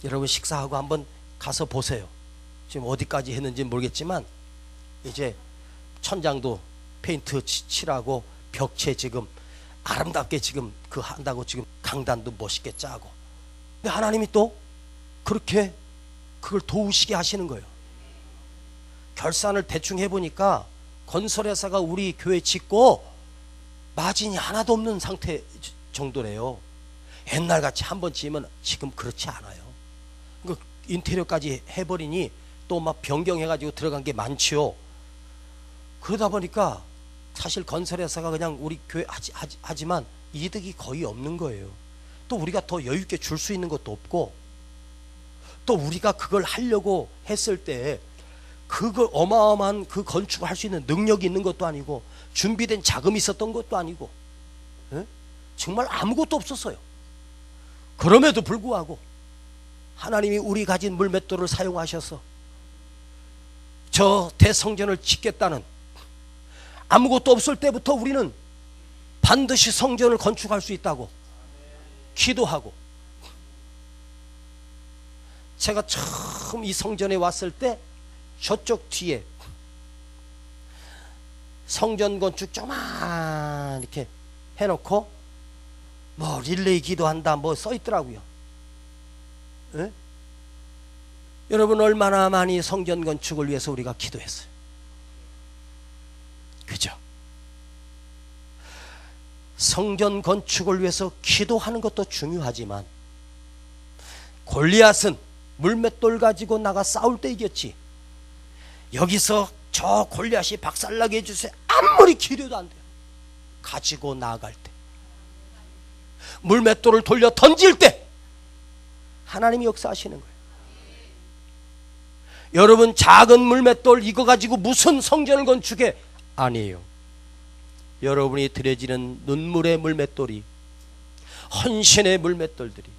여러분 식사하고 한번 가서 보세요. 지금 어디까지 했는지 모르겠지만 이제 천장도 페인트 칠하고 벽체 지금 아름답게 지금 그 한다고, 지금 강단도 멋있게 짜고. 근데 하나님이 또 그렇게 그걸 도우시게 하시는 거예요. 결산을 대충 해보니까 건설회사가 우리 교회 짓고 마진이 하나도 없는 상태 정도래요. 옛날같이 한번 지으면 지금 그렇지 않아요. 그러니까 인테리어까지 해버리니 또 막 변경해가지고 들어간 게 많지요. 그러다 보니까 사실 건설회사가 그냥 우리 교회 하지만 이득이 거의 없는 거예요. 또 우리가 더 여유있게 줄 수 있는 것도 없고, 또 우리가 그걸 하려고 했을 때 그걸 어마어마한 그 건축을 할 수 있는 능력이 있는 것도 아니고 준비된 자금이 있었던 것도 아니고, 정말 아무것도 없었어요. 그럼에도 불구하고 하나님이 우리 가진 물맷돌을 사용하셔서 저 대성전을 짓겠다는, 아무것도 없을 때부터 우리는 반드시 성전을 건축할 수 있다고 기도하고, 제가 처음 이 성전에 왔을 때 저쪽 뒤에 성전 건축 조그만 이렇게 해놓고 뭐 릴레이 기도한다 뭐 써있더라고요. 네? 여러분 얼마나 많이 성전 건축을 위해서 우리가 기도했어요. 그죠? 성전 건축을 위해서 기도하는 것도 중요하지만 골리앗은 물맷돌 가지고 나가 싸울 때 이겼지, 여기서 저 골리앗이 박살나게 해주세요 아무리 기도도 안 돼요. 가지고 나아갈 때, 물맷돌을 돌려 던질 때 하나님이 역사하시는 거예요. 여러분 작은 물맷돌 이거 가지고 무슨 성전을 건축해? 아니에요. 여러분이 들여지는 눈물의 물맷돌이, 헌신의 물맷돌들이,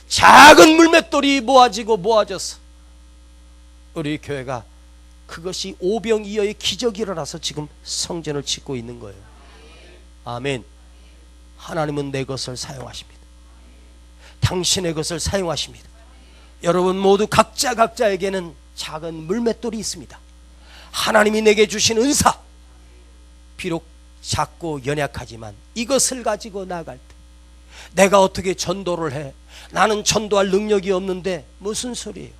작은 물맷돌이 모아져서 우리 교회가 그것이 오병이어의 기적이 일어나서 지금 성전을 짓고 있는 거예요. 아멘. 하나님은 내 것을 사용하십니다. 당신의 것을 사용하십니다. 여러분 모두 각자에게는 작은 물맷돌이 있습니다. 하나님이 내게 주신 은사, 비록 작고 연약하지만 이것을 가지고 나갈 때 내가 어떻게 전도를 해? 나는 전도할 능력이 없는데 무슨 소리예요?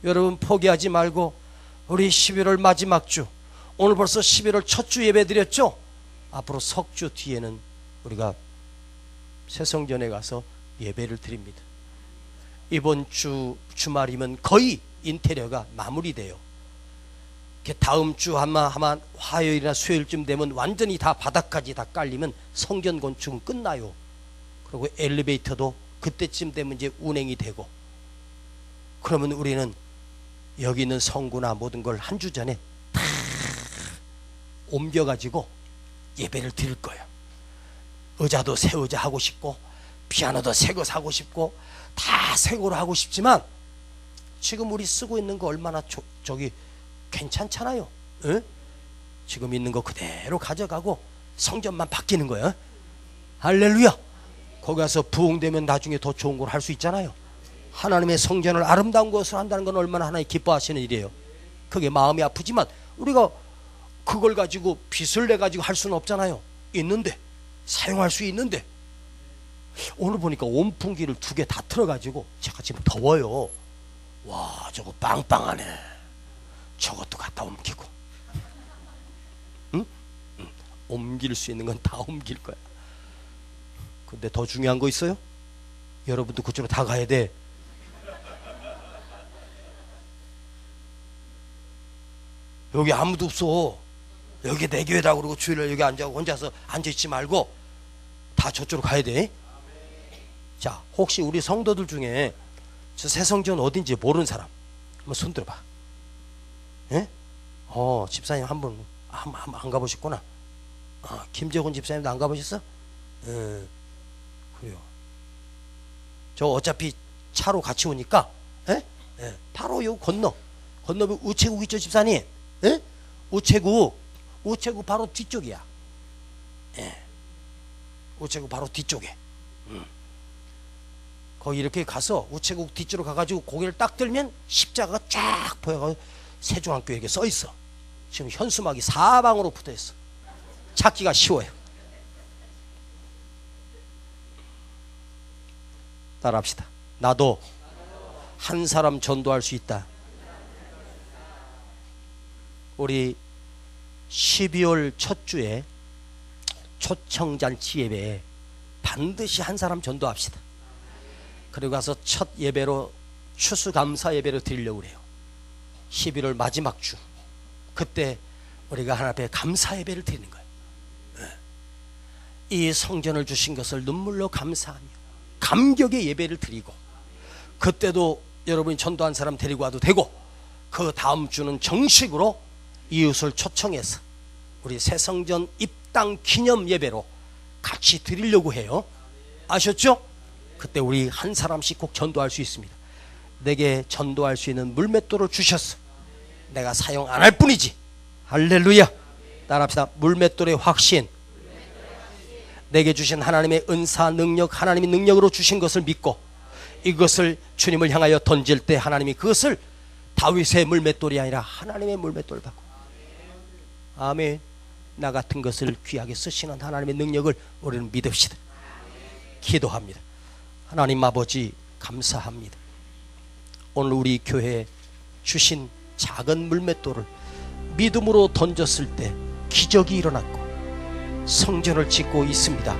여러분 포기하지 말고 우리 11월 마지막 주, 오늘 벌써 11월 첫 주 예배 드렸죠? 앞으로 석주 뒤에는 우리가 새성전에 가서 예배를 드립니다. 이번 주말이면 거의 인테리어가 마무리돼요. 다음 주 아마 화요일이나 수요일쯤 되면 완전히 다 바닥까지 다 깔리면 성전 건축은 끝나요. 그리고 엘리베이터도 그때쯤 되면 이제 운행이 되고, 그러면 우리는 여기 있는 성구나 모든 걸 한 주 전에 다 옮겨가지고 예배를 드릴 거예요. 의자도 새 의자 하고 싶고 피아노도 새 거 사고 싶고 다 새 거로 하고 싶지만 지금 우리 쓰고 있는 거 얼마나 저기 괜찮잖아요. 에? 지금 있는 거 그대로 가져가고 성전만 바뀌는 거예요. 할렐루야. 거기 가서 부흥되면 나중에 더 좋은 걸 할 수 있잖아요. 하나님의 성전을 아름다운 것을 한다는 건 얼마나 하나님 기뻐하시는 일이에요. 그게 마음이 아프지만 우리가 그걸 가지고 빚을 내 가지고 할 수는 없잖아요. 있는데, 사용할 수 있는데. 오늘 보니까 온풍기를 2개 다 틀어가지고, 제가 지금 더워요. 와, 저거 빵빵하네. 저것도 갖다 옮기고. 응? 옮길 수 있는 건 다 옮길 거야. 근데 더 중요한 거 있어요? 여러분도 그쪽으로 다 가야 돼. 여기 아무도 없어. 여기 내 교회다 그러고 주일날 여기 앉아고 혼자서 앉아있지 말고 다 저쪽으로 가야 돼. 자, 혹시 우리 성도들 중에 저 새성전 어딘지 모르는 사람 한번 손 들어봐. 예? 집사님 한 분 안 가보셨구나. 김재훈 집사님도 안 가보셨어? 그래요. 저 어차피 차로 같이 오니까 바로 요 건너면 우체국 있죠, 집사님? 우체국 바로 뒤쪽이야. 우체국 바로 뒤쪽에. 거기 이렇게 가서 우체국 뒤쪽으로 가가지고 고개를 딱 들면 십자가가 쫙 보여가지고 세종학교에 이렇게 써있어. 지금 현수막이 사방으로 붙어있어. 찾기가 쉬워요. 따라합시다. 나도 한 사람 전도할 수 있다. 우리 12월 첫 주에 초청잔치 예배에 반드시 한 사람 전도합시다. 그리고 가서 첫 예배로 추수감사 예배를 드리려고 그래요. 11월 마지막 주, 그때 우리가 하나님 앞에 감사 예배를 드리는 거예요. 이 성전을 주신 것을 눈물로 감사하며 감격의 예배를 드리고, 그때도 여러분이 전도한 사람 데리고 와도 되고, 그 다음 주는 정식으로 이웃을 초청해서 우리 새성전 입당 기념 예배로 같이 드리려고 해요. 아셨죠? 그때 우리 한 사람씩 꼭 전도할 수 있습니다. 내게 전도할 수 있는 물맷돌을 주셨어. 내가 사용 안 할 뿐이지. 할렐루야. 따라합시다. 물맷돌의 확신. 내게 주신 하나님의 은사, 능력, 하나님의 능력으로 주신 것을 믿고 이것을 주님을 향하여 던질 때 하나님이 그것을 다윗의 물맷돌이 아니라 하나님의 물맷돌을 받고, 아멘. 나 같은 것을 귀하게 쓰시는 하나님의 능력을 우리는 믿읍시다. 기도합니다. 하나님 아버지, 감사합니다. 오늘 우리 교회에 주신 작은 물맷돌을 믿음으로 던졌을 때 기적이 일어났고 성전을 짓고 있습니다.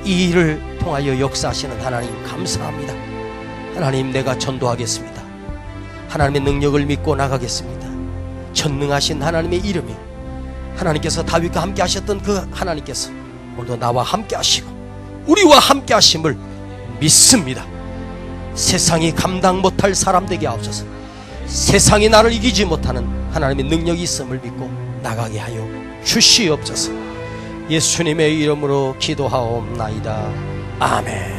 이 일을 통하여 역사하시는 하나님 감사합니다. 하나님, 내가 전도하겠습니다. 하나님의 능력을 믿고 나가겠습니다. 전능하신 하나님의 이름이, 하나님께서 다윗과 함께 하셨던 그 하나님께서 오늘도 나와 함께 하시고 우리와 함께 하심을 믿습니다. 세상이 감당 못할 사람 되게 하옵소서. 세상이 나를 이기지 못하는 하나님의 능력이 있음을 믿고 나가게 하여 주시옵소서. 예수님의 이름으로 기도하옵나이다. 아멘.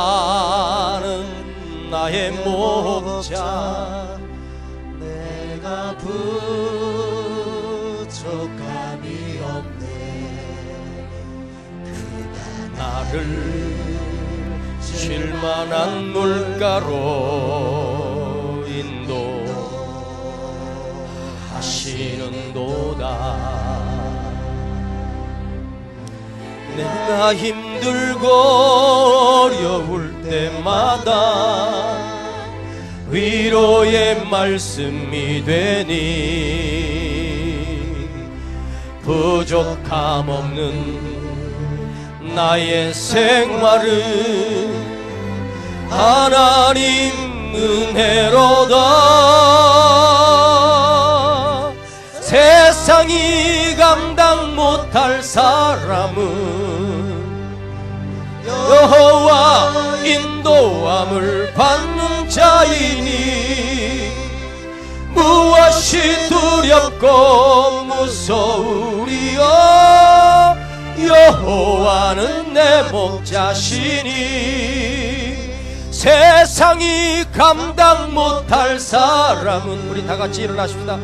여호와는 나의 목자, 내가 부족함이 없네. 그가 나를 쉴만한 물가로 인도하시는도다. 내가 힘들고 어려울 때마다 위로의 말씀이 되니, 부족함 없는 나의 생활은 하나님 은혜로다. 세상이 감당 못할 사람은 여호와 인도함을 받는 자이니, 무엇이 두렵고 무서우리요. 여호와는 내 목자시니, 세상이 감당 못할 사람은, 우리 다 같이 일어나십시다.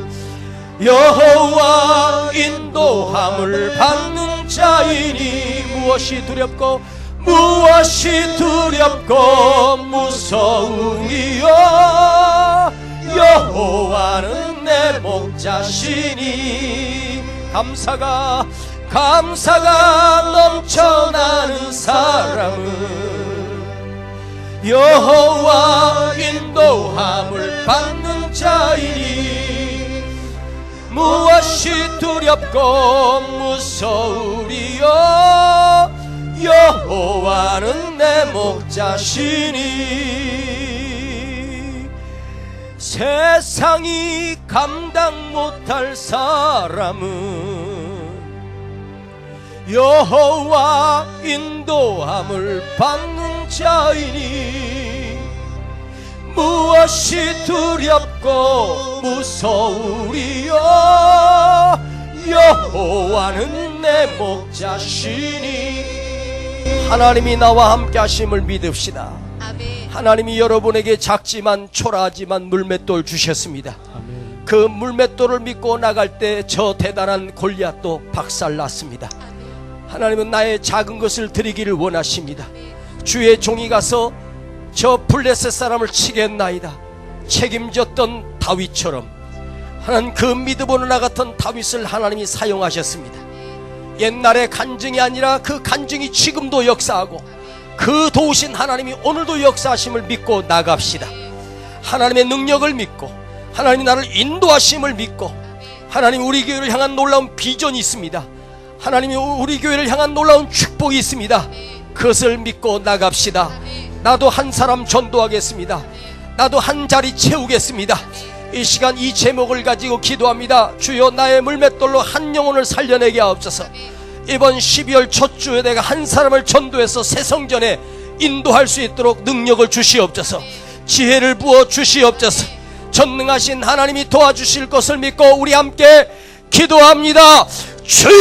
여호와 인도함을 받는 자이니, 무엇이 두렵고 무서우리요. 여호와는 내 목자시니, 감사가 넘쳐나는 사람은 여호와 인도함을 받는 자이니, 무엇이 두렵고 무서우리요. 여호와는 내 목자시니, 세상이 감당 못할 사람은 여호와 인도함을 받는 자이니 무엇이 두렵고 무서우리요 여호와는 내 목자시니. 하나님이 나와 함께 하심을 믿읍시다. 하나님이 여러분에게 작지만 초라하지만 물맷돌 주셨습니다. 그 물맷돌을 믿고 나갈 때 저 대단한 골리앗도 박살났습니다. 하나님은 나의 작은 것을 드리기를 원하십니다. 주의 종이 가서 저 블레셋 사람을 치겠나이다 책임졌던 다윗처럼 하나님 그 믿음으로 나갔던 다윗을 하나님이 사용하셨습니다. 옛날의 간증이 아니라 그 간증이 지금도 역사하고 그 도우신 하나님이 오늘도 역사하심을 믿고 나갑시다. 하나님의 능력을 믿고 하나님이 나를 인도하심을 믿고 하나님 우리 교회를 향한 놀라운 비전이 있습니다. 하나님이 우리 교회를 향한 놀라운 축복이 있습니다. 그것을 믿고 나갑시다. 나도 한 사람 전도하겠습니다. 나도 한 자리 채우겠습니다. 이 시간 이 제목을 가지고 기도합니다. 주여 나의 물맷돌로 한 영혼을 살려내게 하옵소서. 이번 12월 첫 주에 내가 한 사람을 전도해서 새 성전에 인도할 수 있도록 능력을 주시옵소서. 지혜를 부어 주시옵소서. 전능하신 하나님이 도와주실 것을 믿고 우리 함께 기도합니다. 주여!